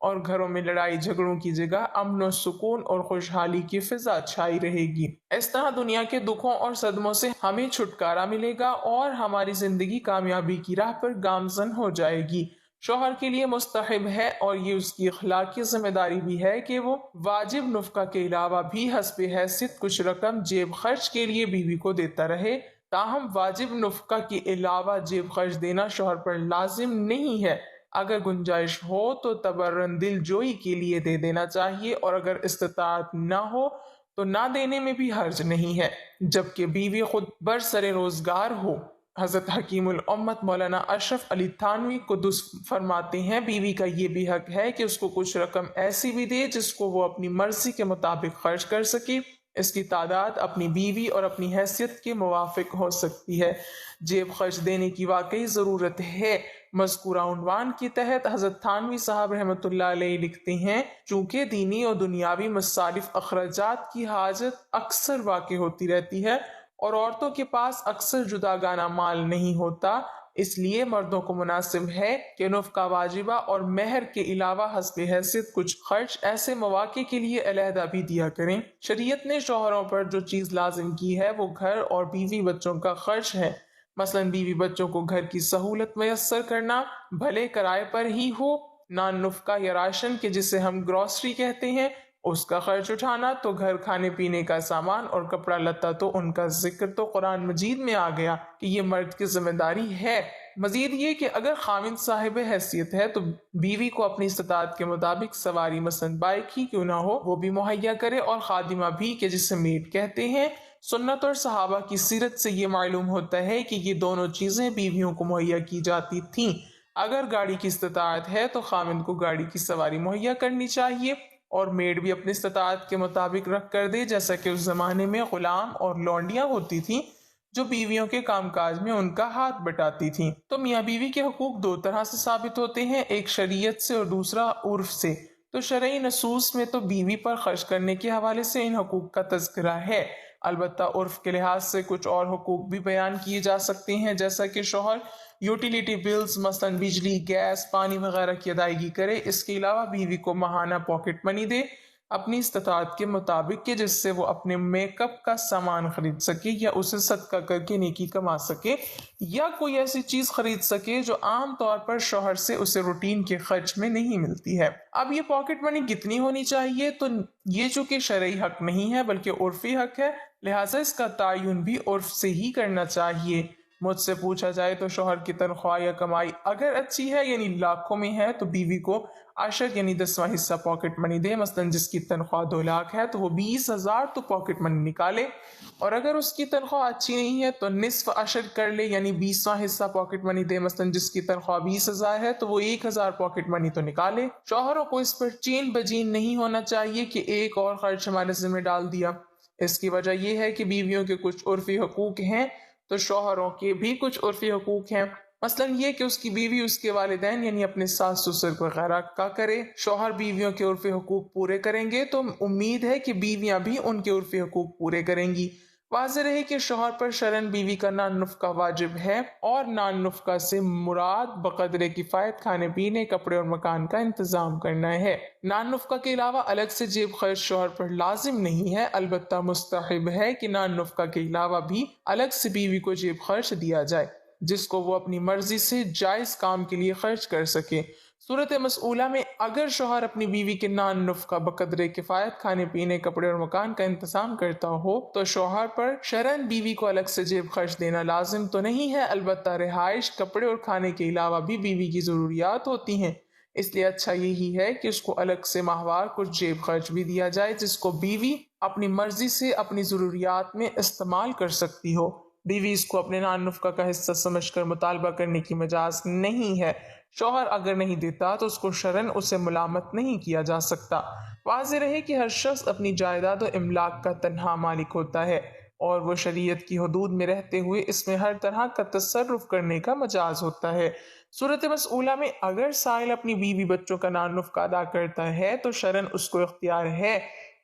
اور گھروں میں لڑائی جھگڑوں کی جگہ امن و سکون اور خوشحالی کی فضا چھائی رہے گی۔ اس طرح دنیا کے دکھوں اور صدموں سے ہمیں چھٹکارا ملے گا اور ہماری زندگی کامیابی کی راہ پر گامزن ہو جائے گی۔ شوہر کے لیے مستحب ہے اور یہ اس کی اخلاقی ذمہ داری بھی ہے کہ وہ واجب نفقہ کے علاوہ بھی حسب حیثیت کچھ رقم جیب خرچ کے لیے بیوی کو دیتا رہے۔ تاہم واجب نفقہ کے علاوہ جیب خرچ دینا شوہر پر لازم نہیں ہے۔ اگر گنجائش ہو تو تبرن دل جوئی کے لیے دے دینا چاہیے، اور اگر استطاعت نہ ہو تو نہ دینے میں بھی حرج نہیں ہے، جبکہ بیوی خود برسر روزگار ہو۔ حضرت حکیم الامت مولانا اشرف علی تھانوی قدس فرماتے ہیں، بیوی کا یہ بھی حق ہے کہ اس کو کچھ رقم ایسی بھی دے جس کو وہ اپنی مرضی کے مطابق خرچ کر سکے۔ اس کی تعداد اپنی بیوی اور اپنی حیثیت کے موافق ہو سکتی ہے۔ جیب خرچ دینے کی واقعی ضرورت ہے۔ مذکورہ عنوان کے تحت حضرت تھانوی صاحب رحمۃ اللہ علیہ لکھتے ہیں، چونکہ دینی اور دنیاوی مصارف اخراجات کی حاجت اکثر واقع ہوتی رہتی ہے اور عورتوں کے پاس اکثر جداگانہ مال نہیں ہوتا، اس لیے مردوں کو مناسب ہے کہ نفقہ واجبہ اور مہر کے علاوہ حسب حیثیت کچھ خرچ ایسے مواقع کے لیے علیحدہ بھی دیا کریں۔ شریعت نے شوہروں پر جو چیز لازم کی ہے وہ گھر اور بیوی بچوں کا خرچ ہے۔ مثلاً بیوی بچوں کو گھر کی سہولت میسر کرنا، بھلے کرائے پر ہی ہو، نان نفقہ یا راشن کے جسے ہم گروسری کہتے ہیں اس کا خرچ اٹھانا، تو گھر کھانے پینے کا سامان اور کپڑا لتا تو ان کا ذکر تو قرآن مجید میں آ گیا کہ یہ مرد کی ذمہ داری ہے۔ مزید یہ کہ اگر خاوند صاحب حیثیت ہے تو بیوی کو اپنی استطاعت کے مطابق سواری مثلاً بائک ہی کیوں نہ ہو وہ بھی مہیا کرے، اور خادمہ بھی کہ جسے میڈ کہتے ہیں۔ سنت اور صحابہ کی سیرت سے یہ معلوم ہوتا ہے کہ یہ دونوں چیزیں بیویوں کو مہیا کی جاتی تھیں۔ اگر گاڑی کی استطاعت ہے تو خاوند کو گاڑی کی سواری مہیا کرنی چاہیے، اور میڈ بھی اپنی استطاعت کے مطابق رکھ کر دے، جیسا کہ اس زمانے میں غلام اور لونڈیاں ہوتی تھیں جو بیویوں کے کام کاج میں ان کا ہاتھ بٹاتی تھیں۔ تو میاں بیوی کے حقوق دو طرح سے ثابت ہوتے ہیں، ایک شریعت سے اور دوسرا عرف سے۔ تو شرعی نصوص میں تو بیوی پر خرچ کرنے کے حوالے سے ان حقوق کا تذکرہ ہے، البتہ عرف کے لحاظ سے کچھ اور حقوق بھی بیان کیے جا سکتے ہیں، جیسا کہ شوہر یوٹیلیٹی بلز مثلاً بجلی، گیس، پانی وغیرہ کی ادائیگی کرے۔ اس کے علاوہ بیوی کو ماہانہ پاکٹ منی دے اپنی استطاعت کے مطابق، کہ جس سے وہ اپنے میک اپ کا سامان خرید سکے یا اسے صدقہ کر کے نیکی کما سکے، یا کوئی ایسی چیز خرید سکے جو عام طور پر شوہر سے اسے روٹین کے خرچ میں نہیں ملتی ہے۔ اب یہ پاکٹ منی کتنی ہونی چاہیے؟ تو یہ چونکہ شرعی حق نہیں ہے بلکہ عرفی حق ہے، لہٰذا اس کا تعین بھی عرف سے ہی کرنا چاہیے۔ مجھ سے پوچھا جائے تو شوہر کی تنخواہ یا کمائی اگر اچھی ہے یعنی لاکھوں میں ہے تو بیوی کو عشر یعنی 10واں حصہ پاکٹ منی دے۔ مثلاً جس کی تنخواہ 2 لاکھ ہے تو وہ 20,000 تو پاکٹ منی نکالے، اور اگر اس کی تنخواہ اچھی نہیں ہے تو نصف عشر کر لے یعنی 20واں حصہ پاکٹ منی دے۔ مثلاً جس کی تنخواہ 20,000 ہے تو وہ 1,000 پاکٹ منی تو نکالے۔ شوہروں کو اس پر چین بجین نہیں ہونا چاہیے کہ ایک اور خرچ ہمارے ذمہ ڈال دیا۔ اس کی وجہ یہ ہے کہ بیویوں کے کچھ عرفی حقوق ہیں تو شوہروں کے بھی کچھ عرفی حقوق ہیں۔ مثلاً یہ کہ اس کی بیوی اس کے والدین یعنی اپنے ساس سسر وغیرہ کا کرے۔ شوہر بیویوں کے عرفی حقوق پورے کریں گے تو امید ہے کہ بیویاں بھی ان کے عرفی حقوق پورے کریں گی۔ واضح رہے کہ شوہر پر شرعاً بیوی کا نان نفقہ واجب ہے، اور نان نفقہ سے مراد بقدر کفایت کھانے پینے، کپڑے اور مکان کا انتظام کرنا ہے۔ نان نفقہ کے علاوہ الگ سے جیب خرچ شوہر پر لازم نہیں ہے، البتہ مستحب ہے کہ نان نفقہ کے علاوہ بھی الگ سے بیوی کو جیب خرچ دیا جائے جس کو وہ اپنی مرضی سے جائز کام کے لیے خرچ کر سکے۔ صورت مسئولہ میں اگر شوہر اپنی بیوی کے نان نفقہ بقدر کفایت کھانے پینے، کپڑے اور مکان کا انتظام کرتا ہو تو شوہر پر شرعاً بیوی کو الگ سے جیب خرچ دینا لازم تو نہیں ہے، البتہ رہائش، کپڑے اور کھانے کے علاوہ بھی بیوی کی ضروریات ہوتی ہیں، اس لیے اچھا یہی ہے کہ اس کو الگ سے ماہوار کچھ جیب خرچ بھی دیا جائے جس کو بیوی اپنی مرضی سے اپنی ضروریات میں استعمال کر سکتی ہو۔ بیوی اس کو اپنے نان نفقہ کا حصہ سمجھ کر مطالبہ کرنے کی مجاز نہیں ہے۔ شوہر اگر نہیں دیتا تو اس کو شرعاً اسے ملامت نہیں کیا جا سکتا۔ واضح رہے کہ ہر شخص اپنی جائیداد و املاک کا تنہا مالک ہوتا ہے، اور وہ شریعت کی حدود میں رہتے ہوئے اس میں ہر طرح کا تصرف کرنے کا مجاز ہوتا ہے۔ صورت مسئولہ میں اگر سائل اپنی بیوی بچوں کا نان نفقہ ادا کرتا ہے تو شرعاً اس کو اختیار ہے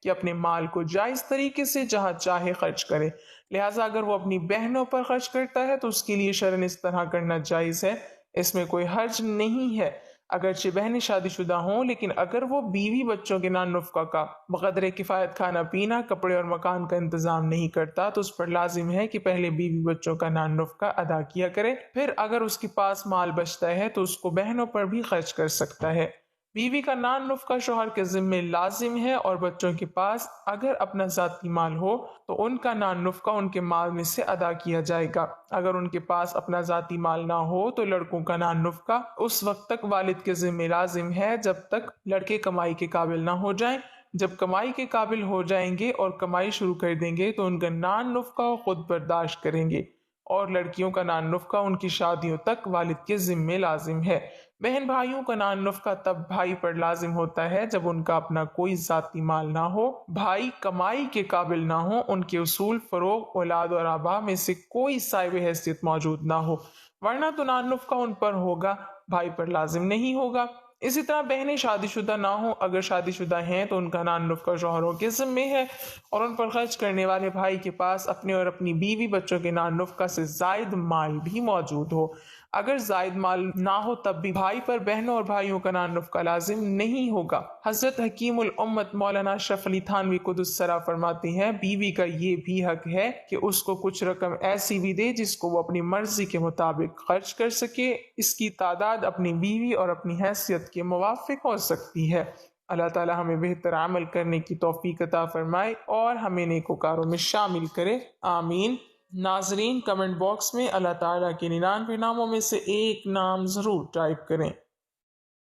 کہ اپنے مال کو جائز طریقے سے جہاں چاہے خرچ کرے، لہٰذا اگر وہ اپنی بہنوں پر خرچ کرتا ہے تو اس کے لیے شرعاً اس طرح کرنا جائز ہے، اس میں کوئی حرج نہیں ہے۔ اگرچہ بہنیں شادی شدہ ہوں لیکن اگر وہ بیوی بچوں کے نان نفقہ کا بقدر کفایت کھانا پینا کپڑے اور مکان کا انتظام نہیں کرتا تو اس پر لازم ہے کہ پہلے بیوی بچوں کا نان نفقہ ادا کیا کرے، پھر اگر اس کے پاس مال بچتا ہے تو اس کو بہنوں پر بھی خرچ کر سکتا ہے۔ بیوی کا نان نفقہ شوہر کے ذمے لازم ہے اور بچوں کے پاس اگر اپنا ذاتی مال ہو تو ان کا نان نفقہ ان کے مال میں سے ادا کیا جائے گا۔ اگر ان کے پاس اپنا ذاتی مال نہ ہو تو لڑکوں کا نان نفقہ اس وقت تک والد کے ذمے لازم ہے جب تک لڑکے کمائی کے قابل نہ ہو جائیں۔ جب کمائی کے قابل ہو جائیں گے اور کمائی شروع کر دیں گے تو ان کا نان نفقہ خود برداشت کریں گے، اور لڑکیوں کا نان نفقہ ان کی شادیوں تک والد کے ذمے لازم ہے۔ بہن بھائیوں کا نان نفقہ تب بھائی پر لازم ہوتا ہے جب ان کا اپنا کوئی ذاتی مال نہ ہو، بھائی کمائی کے قابل نہ ہو، ان کے اصول فروغ اولاد اور آبا میں سے کوئی صاحب حیثیت موجود نہ ہو، ورنہ تو نان نفقہ ان پر ہوگا، بھائی پر لازم نہیں ہوگا۔ اسی طرح بہنیں شادی شدہ نہ ہوں، اگر شادی شدہ ہیں تو ان کا نان نفقہ شوہروں کے ذمے ہے اور ان پر خرچ کرنے والے بھائی کے پاس اپنے اور اپنی بیوی بچوں کے نان نفقہ سے زائد مال بھی موجود ہو۔ اگر زائد مال نہ ہو تب بھی بھائی پر بہنوں اور بھائیوں کا نان نفقہ لازم نہیں ہوگا۔ حضرت حکیم الامت مولانا اشرف علی تھانوی قدس سرا فرماتے ہیں، بیوی کا یہ بھی حق ہے کہ اس کو کچھ رقم ایسی بھی دے جس کو وہ اپنی مرضی کے مطابق خرچ کر سکے، اس کی تعداد اپنی بیوی اور اپنی حیثیت کے موافق ہو سکتی ہے۔ اللہ تعالی ہمیں بہتر عمل کرنے کی توفیق عطا فرمائے اور ہمیں نیکوکاروں میں شامل کرے، آمین۔ ناظرین، کمنٹ باکس میں اللہ تعالیٰ کے 99 ناموں میں سے ایک نام ضرور ٹائپ کریں۔